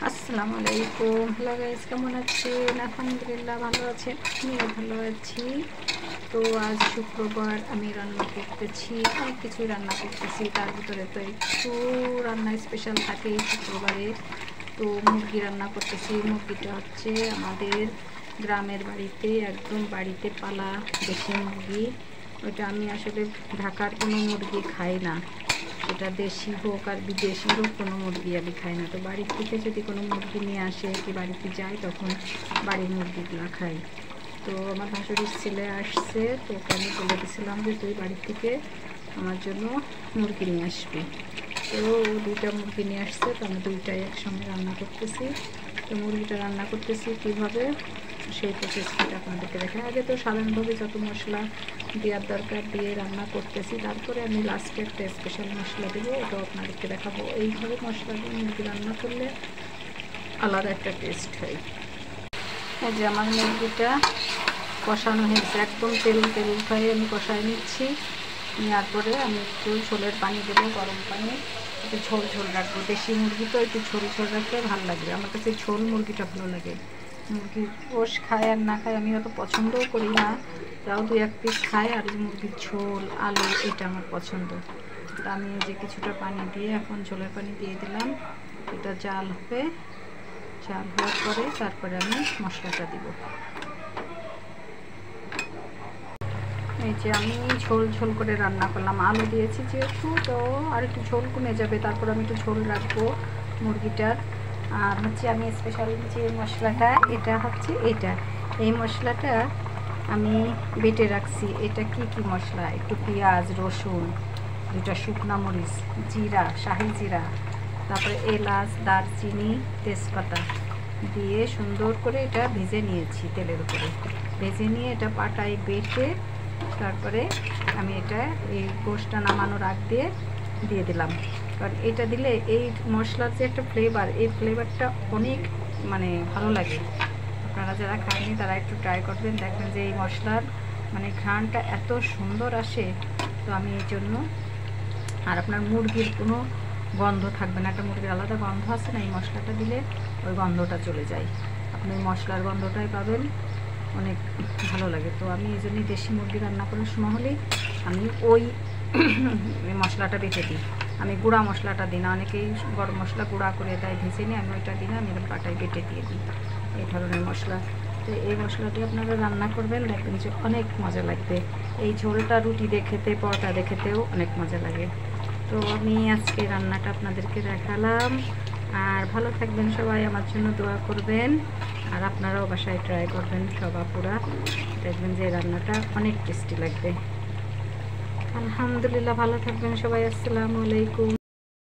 আসসালামু আলাইকুম। Hello guys, কেমন আছেন? আলহামদুলিল্লাহ ভালো আছেন, আমিও ভালো আছি। তো আজ শুক্রবার আমি রান্না করতেছি, অনেক কিছুই রান্না করতেছি। তার ভিতরে তো একটু রান্না স্পেশাল থাকে এই শুক্রবারে। তো মুরগি রান্না করতেছি। মুরগিটা হচ্ছে আমাদের গ্রামের বাড়িতে, একদম বাড়িতে পালা দেশি মুরগি। ওইটা আমি আসলে ঢাকার কোনো মুরগি খাই না, সেটা দেশি হোক আর বিদেশি হোক, কোনো মুরগি আমি খাই না। তো বাড়ির থেকে যদি কোনো মুরগি নিয়ে আসে কি বাড়িতে যাই, তখন বাড়ির মুরগিগুলো খাই। তো আমার ভাসুরির ছেলে আসছে, তো ওকে আমি বলে দিয়েছিলাম যে তুই বাড়ির থেকে আমার জন্য মুরগি নিয়ে আসবি। তো ও দুইটা মুরগি নিয়ে আসছে, তো আমি দুইটাই একসঙ্গে রান্না করতেছি। তো মুরগিটা রান্না করতেছি কীভাবে, সেই প্রসেসটা আপনাদেরকে দেখে। আগে তো সাধারণভাবে যত মশলা দেওয়ার দরকার দিয়ে রান্না করতেছি, তারপরে আমি লাস্টে একটা স্পেশাল মশলা দেবো, ওটাও আপনাদেরকে দেখাবো। এইভাবে মশলা দিয়ে মুরগি রান্না করলে আলাদা একটা টেস্ট হয়। এই যে আমার মুরগিটা কষানো হয়েছে, একদম তেল হয়ে আমি কষাই নিচ্ছি। নেওয়ার পরে আমি একটু ঝোলের পানি দেবো, গরম পানি। একটু ঝোল রাখবো, দেশি মুরগি তো একটু ঝোল রাখলে ভালো লাগবে। আমার কাছে ঝোল মুরগিটা ভালো লাগে। মুরগির গোশ খায় আর না খায় আমি অত পছন্দও করি না, তাও 2-1 পিস খাই। আর মুরগির ঝোল আলু এটা আমার পছন্দ। তা আমি যে কিছুটা পানি দিয়ে এখন ঝোলের পানি দিয়ে দিলাম। এটা জাল হবে, জাল হওয়ার পরে তারপরে আমি মশলাটা দিব। এই যে আমি ঝোল করে রান্না করলাম, আলু দিয়েছি যেহেতু, তো আর একটু ঝোল কমে যাবে। তারপর আমি একটু ঝোল রাখবো মুরগিটার। আর হচ্ছে আমি স্পেশাল যে মশলাটা, এটা হচ্ছে এই মশলাটা আমি বেটে রাখছি। এটা কি মশলা, একটু পেঁয়াজ, রসুন, 2টা শুকনো মরিচ, জিরা, শাহি জিরা, তারপরে এলাচ, দারচিনি, তেজপাতা দিয়ে সুন্দর করে এটা ভেজে নিয়েছি। তেলের উপরে ভেজে নিয়ে এটা পাটায় বেটে তারপরে আমি এটা এই গোশটা নামানোর আগ দিয়ে দিলাম। কারণ এটা দিলে এই মশলার যে একটা ফ্লেভার, এই ফ্লেভারটা অনেক ভালো লাগে। আপনারা যারা খাননি তারা একটু ট্রাই করবেন, দেখবেন যে এই মশলার ঘ্রাণটা এত সুন্দর আসে। তো আমি এই জন্য, আর আপনার মুরগির কোনো গন্ধ থাকবে না। একটা মুরগির আলাদা গন্ধ আছে না, এই মশলাটা দিলে ওই গন্ধটা চলে যায়, আপনি মশলার গন্ধটাই পাবেন, অনেক ভালো লাগে। তো আমি এই জন্যই দেশি মুরগি রান্না করার সময় হলেই আমি ওই মশলাটা বেটে দিই। আমি গুঁড়া মশলাটা দিই না, অনেকেই গরম মশলা গুঁড়া করে দেয়, ভেজে নিয়ে আমি ওইটা দিই না, আমি এরকম পাটায় বেটে দিয়ে দিই এই ধরনের মশলা। তো এই মশলাটি আপনারা রান্না করবেন, দেখবেন যে অনেক মজা লাগবে। এই ঝোলটা রুটি দিয়ে খেতে, পরোটা দিয়ে খেতেও অনেক মজা লাগে। তো আমি আজকে রান্নাটা আপনাদেরকে দেখালাম। আর ভালো থাকবেন সবাই, আমার জন্য দোয়া করবেন। আর আপনারাও বাসায় ট্রাই করবেন সব আপুরা, দেখবেন যে রান্নাটা অনেক টেস্টি লাগবে। আলহামদুলিল্লাহ, ভালো থাকবেন সবাই। আসসালামু আলাইকুম।